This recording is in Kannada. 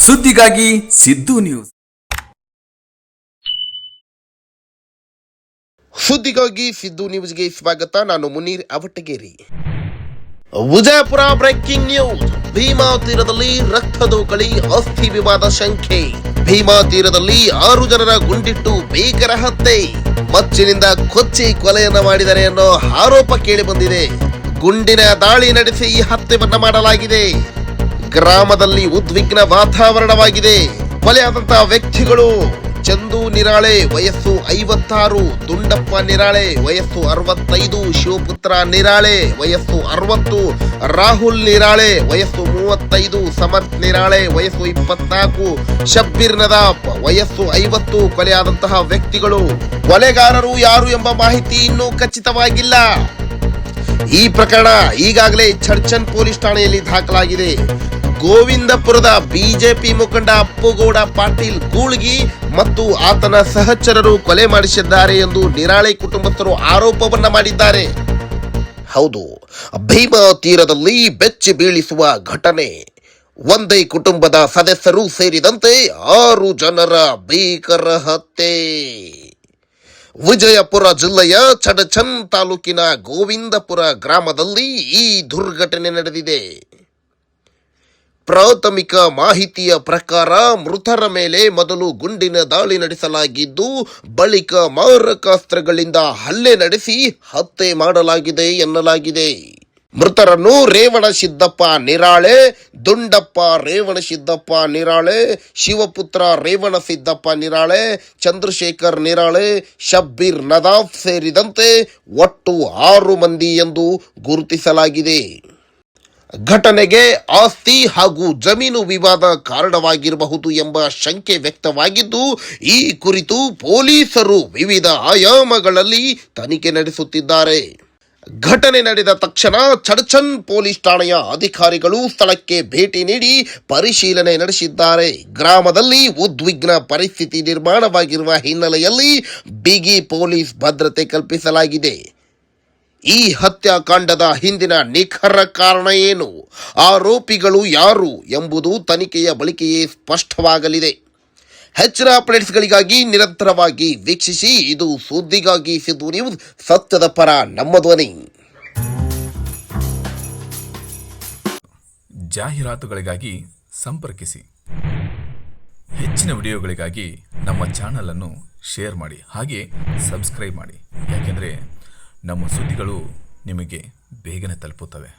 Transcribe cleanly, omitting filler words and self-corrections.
ಸುದ್ದಿಗಾಗಿ ಸಿದ್ದು ನ್ಯೂಸ್. ಸುದ್ದಿಗಾಗಿ ಸಿದ್ದು ನ್ಯೂಸ್ಗೆ ಸ್ವಾಗತ. ನಾನು ಮುನೀರ್ ಅವಟಗೇರಿ. Vijayapura breaking news. ಭೀಮಾ ತೀರದಲ್ಲಿ ರಕ್ತದೋಕಳಿ, ಅಸ್ಥಿ ವಿವಾದ ಶಂಕೆ. ಭೀಮಾ ತೀರದಲ್ಲಿ 6 ಜನರ ಗುಂಡಿಟ್ಟು ಭೀಕರ ಹತ್ಯೆ. ಮಚ್ಚಿನಿಂದ ಕೊಚ್ಚಿ ಕೊಲೆಯನ್ನ ಮಾಡಿದರೆ ಅನ್ನೋ ಆರೋಪ ಕೇಳಿ ಬಂದಿದೆ. ಗುಂಡಿನ ದಾಳಿ ನಡೆಸಿ ಈ ಹತ್ಯೆಯನ್ನ ಮಾಡಲಾಗಿದೆ. ಗ್ರಾಮದಲ್ಲಿ ಉದ್ವಿಗ್ನ ವಾತಾವರಣವಾಗಿದೆ. ಕೊಲೆಯಾದಂತಹ ವ್ಯಕ್ತಿಗಳು ಚಂದು ನಿರಾಳೆ ವಯಸ್ಸು 56, ದುಂಡಪ್ಪ ನಿರಾಳೆ ವಯಸ್ಸು 65, ಶಿವಪುತ್ರ ನಿರಾಳೆ ವಯಸ್ಸು 60, ರಾಹುಲ್ ನಿರಾಳೆ ವಯಸ್ಸು 35, ಸಮರ್ಥ್ ನಿರಾಳೆ ವಯಸ್ಸು 24, ಶಬ್ಬೀರ್ ನದಾಫ್ ವಯಸ್ಸು 50 ಕೊಲೆಯಾದಂತಹ ವ್ಯಕ್ತಿಗಳು. ಕೊಲೆಗಾರರು ಯಾರು ಎಂಬ ಮಾಹಿತಿ ಇನ್ನೂ ಖಚಿತವಾಗಿಲ್ಲ. ಈ ಪ್ರಕರಣ ಈಗಾಗಲೇ ಚರ್ಚನ್ ಪೊಲೀಸ್ ಠಾಣೆಯಲ್ಲಿ ದಾಖಲಾಗಿದೆ. ಗೋವಿಂದಪುರದ ಬಿಜೆಪಿ ಮುಖಂಡ ಅಪ್ಪುಗೌಡ ಪಾಟೀಲ್ ಗೂಳ್ಗಿ ಮತ್ತು ಆತನ ಸಹಚರರು ಕೊಲೆ ಮಾಡಿಸಿದ್ದಾರೆ ಎಂದು ನಿರಾಳೆ ಕುಟುಂಬಸ್ಥರು ಆರೋಪವನ್ನ ಮಾಡಿದ್ದಾರೆ. ಹೌದು, ಭೀಮಾ ತೀರದಲ್ಲಿ ಬೆಚ್ಚಿ ಬೀಳಿಸುವ ಘಟನೆ. ಒಂದೇ ಕುಟುಂಬದ ಸದಸ್ಯರು ಸೇರಿದಂತೆ 6 ಜನರ ಭೀಕರ ಹತ್ಯೆ. ವಿಜಯಪುರ ಜಿಲ್ಲೆಯ ಚಡಚನ್ ತಾಲೂಕಿನ ಗೋವಿಂದಪುರ ಗ್ರಾಮದಲ್ಲಿ ಈ ದುರ್ಘಟನೆ ನಡೆದಿದೆ. ಪ್ರಾಥಮಿಕ ಮಾಹಿತಿಯ ಪ್ರಕಾರ ಮೃತರ ಮೇಲೆ ಮೊದಲು ಗುಂಡಿನ ದಾಳಿ ನಡೆಸಲಾಗಿದ್ದು, ಬಳಿಕ ಮಾರಕಾಸ್ತ್ರಗಳಿಂದ ಹಲ್ಲೆ ನಡೆಸಿ ಹತ್ಯೆ ಮಾಡಲಾಗಿದೆ ಎನ್ನಲಾಗಿದೆ. ಮೃತರನ್ನು ರೇವಣಸಿದ್ದಪ್ಪ ನಿರಾಳೆ, ದುಂಡಪ್ಪ ರೇವಣಸಿದ್ದಪ್ಪ ನಿರಾಳೆ, ಶಿವಪುತ್ರ ರೇವಣಸಿದ್ದಪ್ಪ ನಿರಾಳೆ, ಚಂದ್ರಶೇಖರ್ ನಿರಾಳೆ, ಶಬ್ಬೀರ್ ನದಾಫ್ ಸೇರಿದಂತೆ ಒಟ್ಟು 6 ಮಂದಿ ಎಂದು ಗುರುತಿಸಲಾಗಿದೆ. ಘಟನೆಗೆ ಆಸ್ತಿ ಹಾಗೂ ಜಮೀನು ವಿವಾದ ಕಾರಣವಾಗಿರಬಹುದು ಎಂಬ ಶಂಕೆ ವ್ಯಕ್ತವಾಗಿದ್ದು, ಈ ಕುರಿತು ಪೊಲೀಸರು ವಿವಿಧ ಆಯಾಮಗಳಲ್ಲಿ ತನಿಖೆ ನಡೆಸುತ್ತಿದ್ದಾರೆ. ಘಟನೆ ನಡೆದ ತಕ್ಷಣ ಚಡಚನ್ ಪೊಲೀಸ್ ಠಾಣೆಯ ಅಧಿಕಾರಿಗಳು ಸ್ಥಳಕ್ಕೆ ಭೇಟಿ ನೀಡಿ ಪರಿಶೀಲನೆ ನಡೆಸಿದ್ದಾರೆ. ಗ್ರಾಮದಲ್ಲಿ ಉದ್ವಿಗ್ನ ಪರಿಸ್ಥಿತಿ ನಿರ್ಮಾಣವಾಗಿರುವ ಹಿನ್ನೆಲೆಯಲ್ಲಿ ಬಿಗಿ ಪೊಲೀಸ್ ಭದ್ರತೆ ಕಲ್ಪಿಸಲಾಗಿದೆ. ಈ ಹತ್ಯಾಕಾಂಡದ ಹಿಂದಿನ ನಿಖರ ಕಾರಣ ಏನು, ಆರೋಪಿಗಳು ಯಾರು ಎಂಬುದು ತನಿಖೆಯ ಬಳಿಕೆಯೇ ಸ್ಪಷ್ಟವಾಗಲಿದೆ. ಹೆಚ್ಚಿನ ಅಪ್ಡೇಟ್ಸ್ಗಳಿಗಾಗಿ ನಿರಂತರವಾಗಿ ವೀಕ್ಷಿಸಿ. ಇದು ಸುದ್ದಿಗಾಗಿ ಸಿದ್ದು ನ್ಯೂಸ್, ಸತ್ಯದ ಪರ ನಮ್ಮ ಧ್ವನಿ. ಜಾಹೀರಾತುಗಳಿಗಾಗಿ ಸಂಪರ್ಕಿಸಿ. ಹೆಚ್ಚಿನ ವಿಡಿಯೋಗಳಿಗಾಗಿ ನಮ್ಮ ಚಾನಲ್ ಅನ್ನು ಶೇರ್ ಮಾಡಿ, ಹಾಗೆ ಸಬ್ಸ್ಕ್ರೈಬ್ ಮಾಡಿ. ಯಾಕೆಂದರೆ ನಮ್ಮ ಸುದ್ದಿಗಳು ನಿಮಗೆ ಬೇಗನೆ ತಲುಪುತ್ತವೆ.